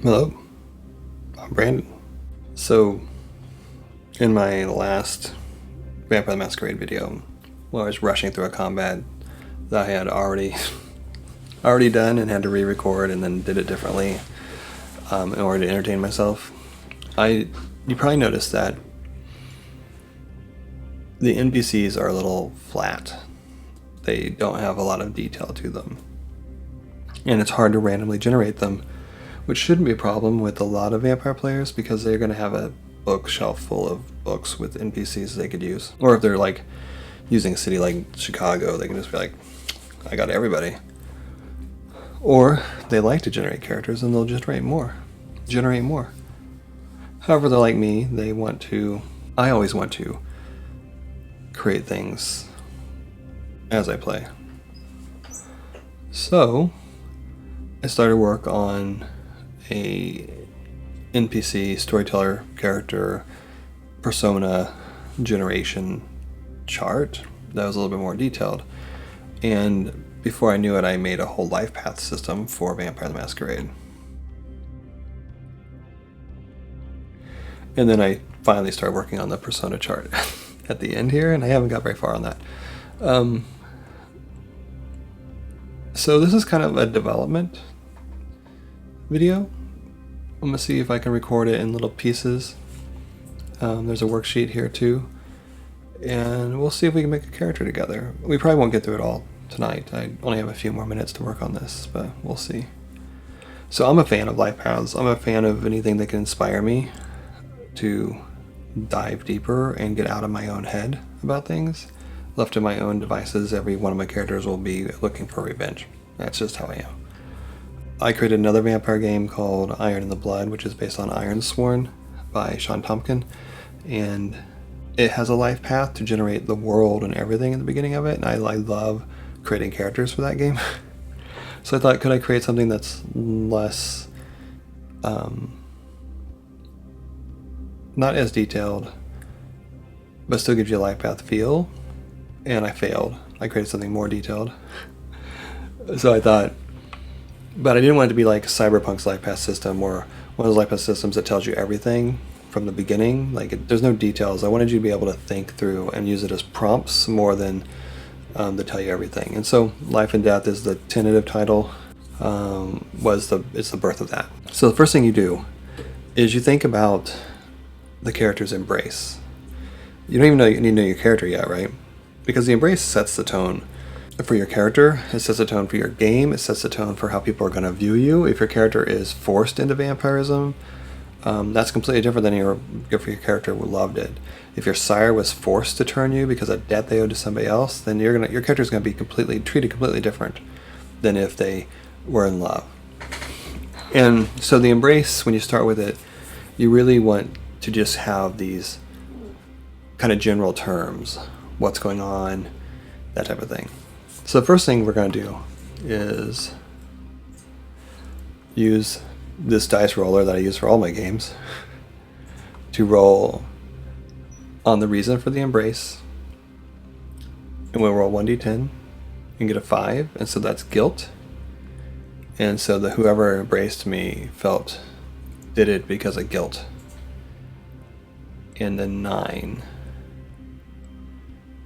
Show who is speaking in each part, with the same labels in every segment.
Speaker 1: Hello, I'm Brandon. So, in my last Vampire the Masquerade video, while I was rushing through a combat that I had already done and had to re-record and then did it differently in order to entertain myself, you probably noticed that the NPCs are a little flat. They don't have a lot of detail to them, and it's hard to randomly generate them, which shouldn't be a problem with a lot of vampire players because they're going to have a bookshelf full of books with NPCs they could use. Or if they're like using a city like Chicago, they can just be like, I got everybody. Or they like to generate characters and they'll generate more. However, they're like me, I always want to create things as I play. So I started work on a NPC storyteller character persona generation chart that was a little bit more detailed, and before I knew it, I made a whole life path system for Vampire the Masquerade. And then I finally started working on the persona chart at the end here, and I haven't got very far on that. So this is kind of a development video. I'm going to see if I can record it in little pieces. There's a worksheet here too. And we'll see if we can make a character together. We probably won't get through it all tonight. I only have a few more minutes to work on this, but we'll see. So I'm a fan of life paths. I'm a fan of anything that can inspire me to dive deeper and get out of my own head about things. Left to my own devices, every one of my characters will be looking for revenge. That's just how I am. I created another vampire game called Iron in the Blood, which is based on Ironsworn by Sean Tompkin, and it has a life path to generate the world and everything at the beginning of it, and I love creating characters for that game. So I thought, could I create something that's less, not as detailed, but still gives you a life path feel? And I failed. I created something more detailed. So I thought, but I didn't want it to be like Cyberpunk's life path system or one of those life path systems that tells you everything from the beginning. There's no details. I wanted you to be able to think through and use it as prompts more than to tell you everything. And so Life and Death is the tentative title. It's the birth of that. So the first thing you do is you think about the character's embrace. You don't even know you need to know your character yet, right? Because the embrace sets the tone for your character, it sets the tone for your game, it sets the tone for how people are going to view you. If your character is forced into vampirism, that's completely different than if your character loved it. If your sire was forced to turn you because of debt they owed to somebody else, then your character is going to be treated completely different than if they were in love. And so the embrace, when you start with it, you really want to just have these kind of general terms. What's going on, that type of thing. So the first thing we're going to do is use this dice roller that I use for all my games to roll on the reason for the embrace. And we'll roll 1d10 and get a 5, and so that's guilt. And so whoever embraced me did it because of guilt. And then 9.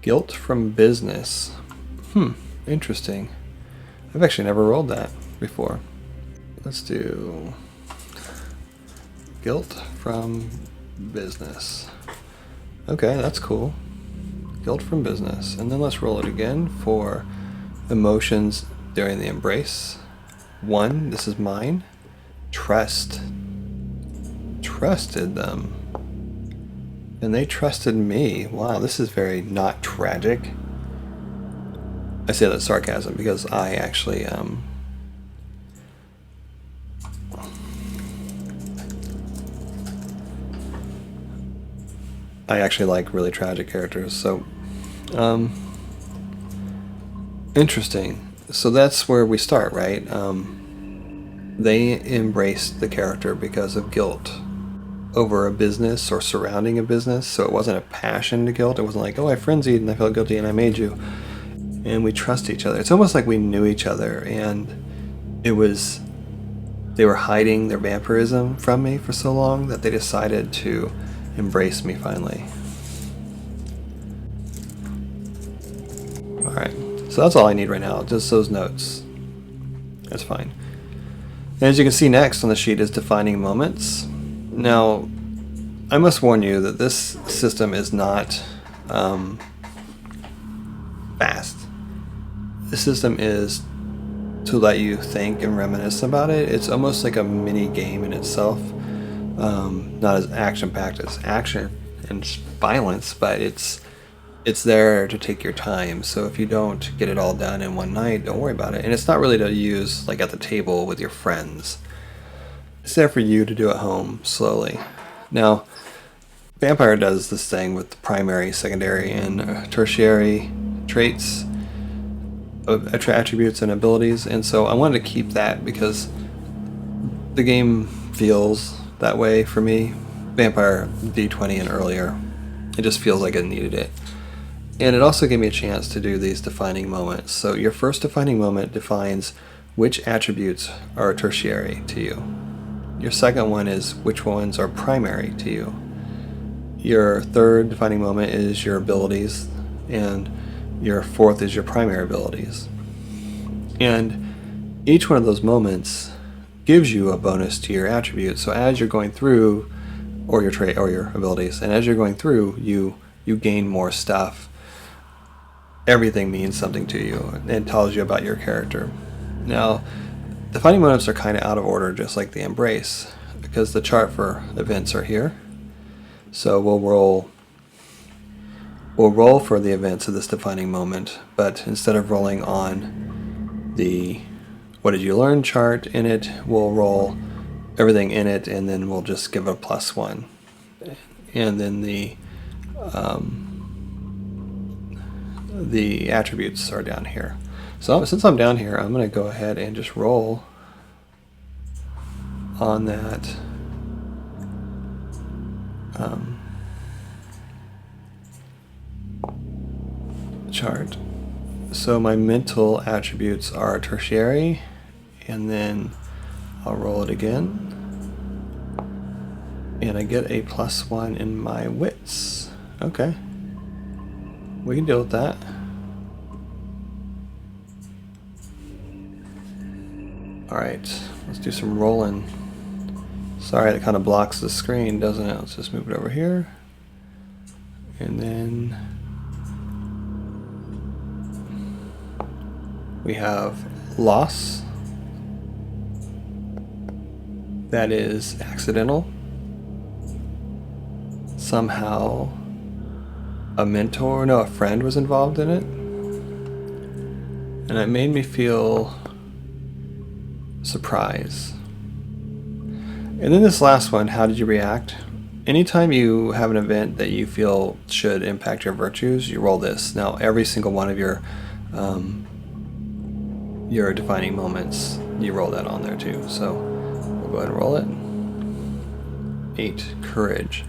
Speaker 1: Guilt from business. Interesting. I've actually never rolled that before. Let's do guilt from business. Okay, that's cool. Guilt from business. And then let's roll it again for emotions during the embrace. 1, this is mine. Trust. Trusted them. And they trusted me. Wow, this is very not tragic. I say that sarcasm because I actually like really tragic characters. So interesting. So that's where we start, right? They embraced the character because of guilt over a business or surrounding a business. So it wasn't a passion to guilt. It wasn't like, oh, I frenzied and I felt guilty and I made you. And we trust each other. It's almost like we knew each other, and they they were hiding their vampirism from me for so long that they decided to embrace me finally. Alright, so that's all I need right now, just those notes. That's fine. And as you can see, next on the sheet is defining moments. Now, I must warn you that this system is not fast. The system is to let you think and reminisce about it. It's almost like a mini game in itself. Not as action-packed as action and violence, but it's there to take your time. So if you don't get it all done in one night, don't worry about it. And it's not really to use like at the table with your friends. It's there for you to do at home slowly. Now, Vampire does this thing with the primary, secondary, and tertiary traits, attributes, and abilities. And so I wanted to keep that because the game feels that way for me. Vampire D20 and earlier, it just feels like it needed it. And it also gave me a chance to do these defining moments. So your first defining moment defines which attributes are tertiary to you. Your second one is which ones are primary to you. Your third defining moment is your abilities, and your fourth is your primary abilities. And each one of those moments gives you a bonus to your attributes. So as you're going through, or your trait or your abilities, and as you're going through, you gain more stuff. Everything means something to you and tells you about your character. Now, defining moments are kind of out of order, just like the embrace, because the chart for events are here. So we'll roll for the events of this defining moment, but instead of rolling on the what did you learn chart in it, we'll roll everything in it, and then we'll just give it a +1. And then the attributes are down here. So since I'm down here, I'm going to go ahead and just roll on that chart. So my mental attributes are tertiary, and then I'll roll it again, and I get a +1 in my wits. Okay, we can deal with that. Alright, let's do some rolling. Sorry, that kind of blocks the screen, doesn't it? Let's just move it over here. And then we have loss. That is accidental. Somehow a friend was involved in it. And it made me feel surprise. And then this last one, how did you react? Anytime you have an event that you feel should impact your virtues, you roll this. Now every single one of your defining moments, you roll that on there too. So we'll go ahead and roll it. 8, courage.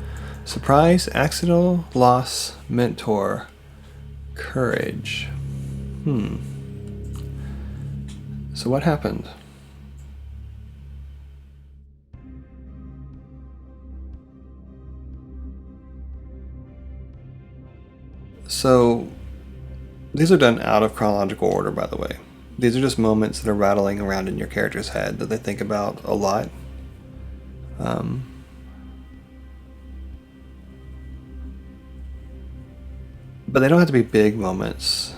Speaker 1: Surprise, accidental, loss, mentor, courage. So what happened? So these are done out of chronological order, by the way. These are just moments that are rattling around in your character's head that they think about a lot. But they don't have to be big moments.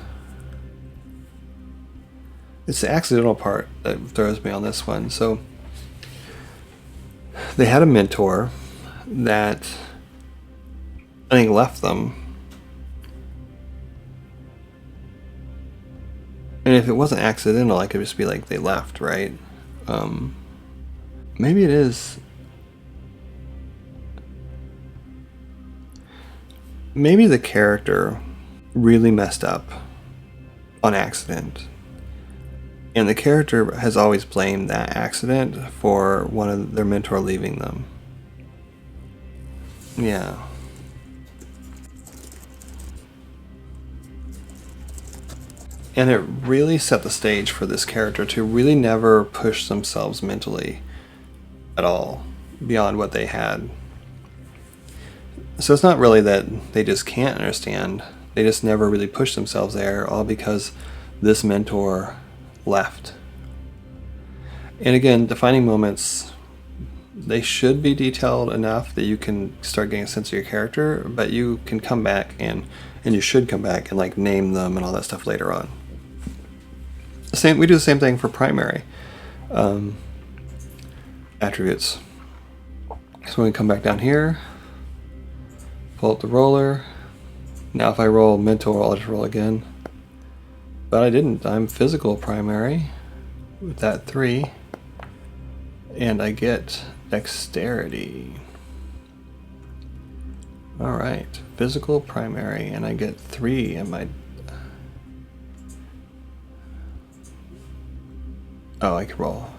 Speaker 1: It's the accidental part that throws me on this one. So they had a mentor that I think left them. And if it wasn't accidental, I could just be like, they left, right? Maybe it is. Maybe the character really messed up on accident. And the character has always blamed that accident for one of their mentor leaving them. Yeah. And it really set the stage for this character to really never push themselves mentally at all beyond what they had. So it's not really that they just can't understand, they just never really pushed themselves there, all because this mentor left. And again, defining moments, they should be detailed enough that you can start getting a sense of your character, but you can come back and you should come back and like name them and all that stuff later on. We do the same thing for primary attributes. So we come back down here, pull up the roller. Now if I roll mentor, I'll just roll again. But I didn't. I'm physical primary with that 3. And I get dexterity. Alright, physical primary, and I get 3 in my... Oh, I can roll.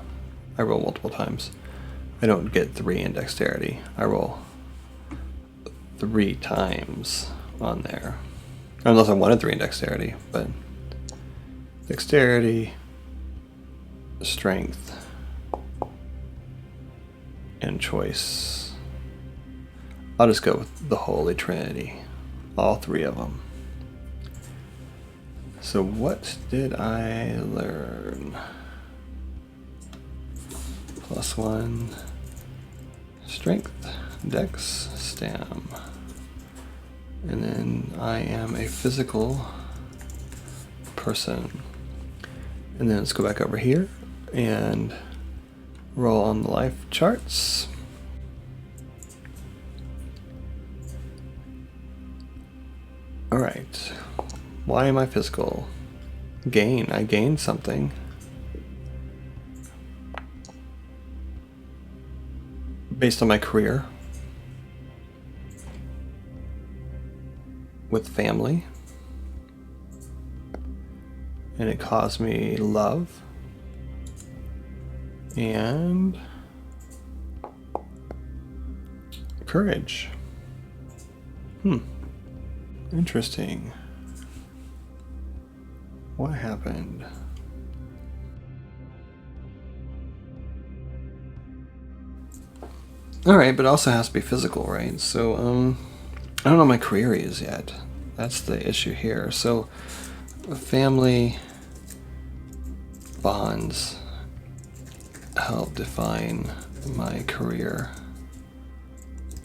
Speaker 1: I roll multiple times. I don't get 3 in dexterity. I roll 3 times on there. Unless I wanted 3 in dexterity, but... Dexterity, strength, and choice. I'll just go with the Holy Trinity. All 3 of them. So what did I learn? +1 strength, dex, stam. And then I am a physical person. And then let's go back over here and roll on the life charts. Alright. Why am I physical? Gain. I gained something. Based on my career. With family. And it caused me love. And courage. Interesting. What happened? Alright, but it also has to be physical, right? So, I don't know what my career is yet. That's the issue here. So, family bonds help define my career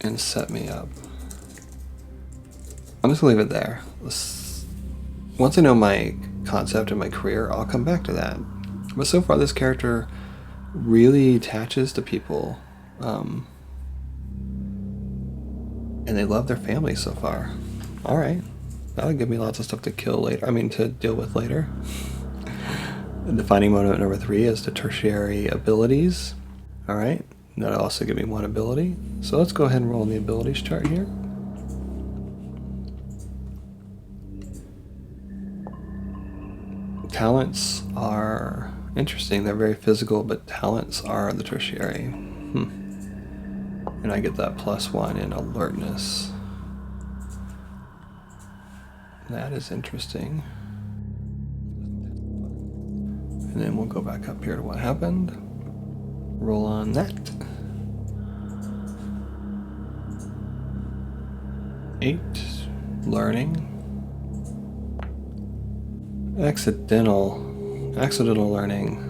Speaker 1: and set me up. I'm just gonna leave it there. Once I know my concept and my career, I'll come back to that. But so far, this character really attaches to people, and they love their family so far. All right, that'll give me lots of stuff to kill later. I mean, to deal with later. The defining moment number 3 is the Tertiary Abilities. All right, that'll also give me 1 ability. So let's go ahead and roll in the abilities chart here. Talents are interesting. They're very physical, but talents are the tertiary. And I get that +1 in alertness. That is interesting. And then we'll go back up here to what happened. Roll on that. 8. Learning. Accidental learning.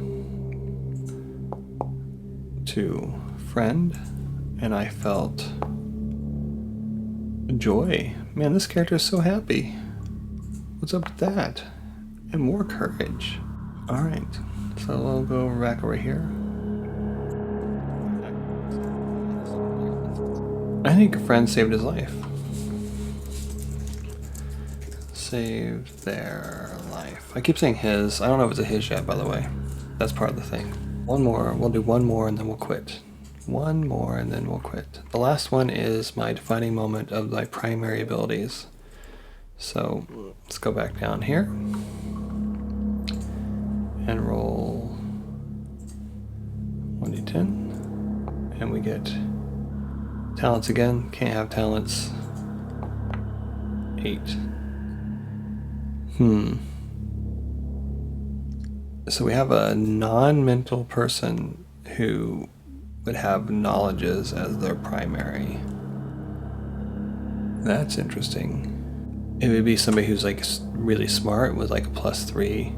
Speaker 1: 2. Friend. And I felt joy. Man, this character is so happy. What's up with that? And more courage. Alright, so I'll go back over here. I think a friend saved his life. Saved their life. I keep saying his. I don't know if it's a his yet, by the way. That's part of the thing. 1 more. We'll do 1 more and then we'll quit. 1 more and then we'll quit. The last one is my defining moment of my primary abilities. So let's go back down here and roll 1d10. And we get talents again. Can't have talents. 8. So we have a non-mental person who but have knowledges as their primary. That's interesting. It would be somebody who's like really smart with like a +3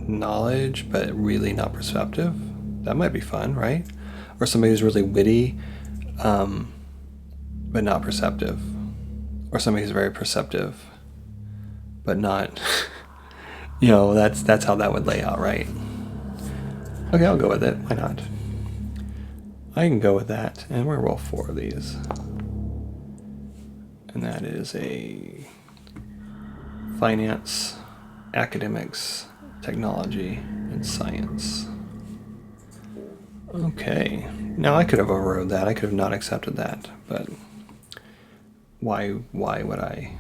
Speaker 1: knowledge, but really not perceptive. That might be fun, right? Or somebody who's really witty, but not perceptive. Or somebody who's very perceptive, but not, that's how that would lay out, right? Okay, I'll go with it. Why not? I can go with that. And we're going to roll 4 of these. And that is a finance, academics, technology, and science. Okay. Now I could have overrode that. I could have not accepted that, but why would I?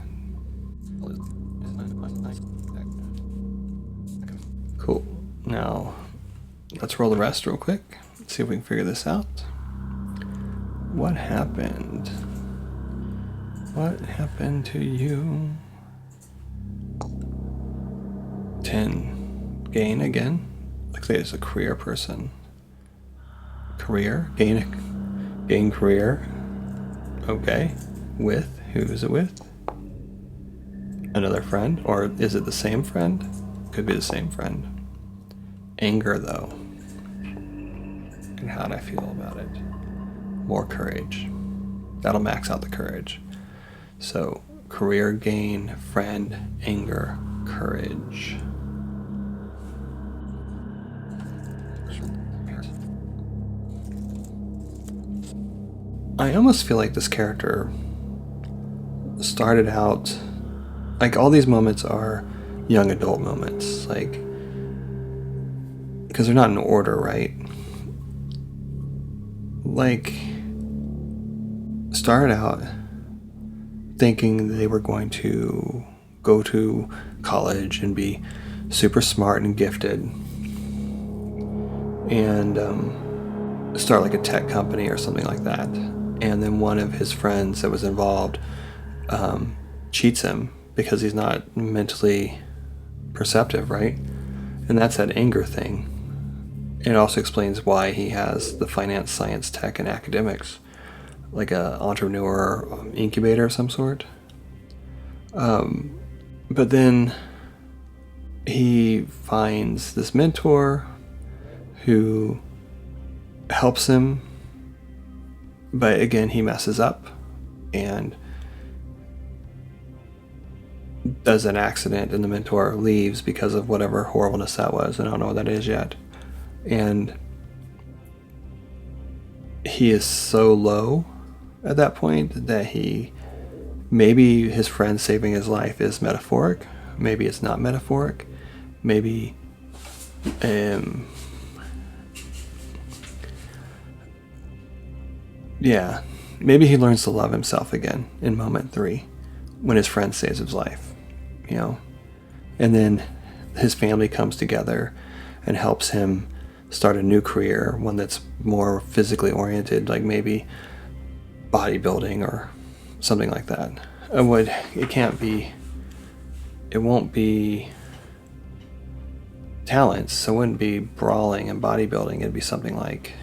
Speaker 1: Cool. Now let's roll the rest real quick. Let's see if we can figure this out. What happened? What happened to you? 10. Gain again. Looks like it's a career person. Career? Gain career. Okay. With? Who is it with? Another friend? Or is it the same friend? Could be the same friend. Anger, though. And how do I feel about it? More courage. That'll max out the courage. So, career, gain, friend, anger, courage. I almost feel like this character started out, like all these moments are young adult moments, like, because they're not in order, right? Like, started out thinking they were going to go to college and be super smart and gifted and start like a tech company or something like that. And then one of his friends that was involved cheats him because he's not mentally perceptive, right? And that's that anger thing. It also explains why he has the finance, science, tech, and academics, like a entrepreneur incubator of some sort. But then he finds this mentor who helps him, but again he messes up and does an accident, and the mentor leaves because of whatever horribleness that was, and I don't know what that is yet. And he is so low at that point that maybe his friend saving his life is metaphoric, maybe it's not metaphoric, maybe maybe he learns to love himself again in moment 3 when his friend saves his life, and then his family comes together and helps him start a new career, one that's more physically oriented, like maybe bodybuilding or something like that. It won't be talents, so it wouldn't be brawling and bodybuilding. It'd be something like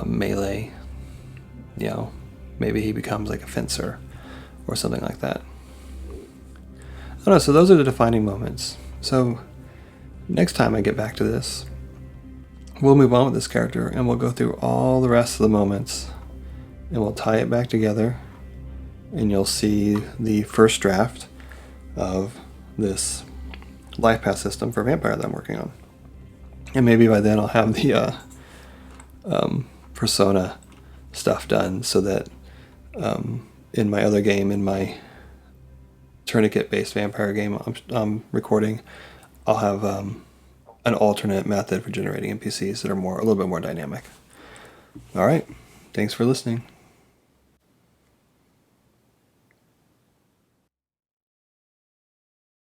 Speaker 1: melee. Maybe he becomes like a fencer or something like that. I don't know, so those are the defining moments. So next time I get back to this, we'll move on with this character and we'll go through all the rest of the moments and we'll tie it back together, and you'll see the first draft of this life path system for Vampire that I'm working on. And maybe by then I'll have the persona stuff done, so that in my other game, in my Tourniquet based vampire game I'm recording, I'll have an alternate method for generating NPCs that are a little bit more dynamic. All right, thanks for listening.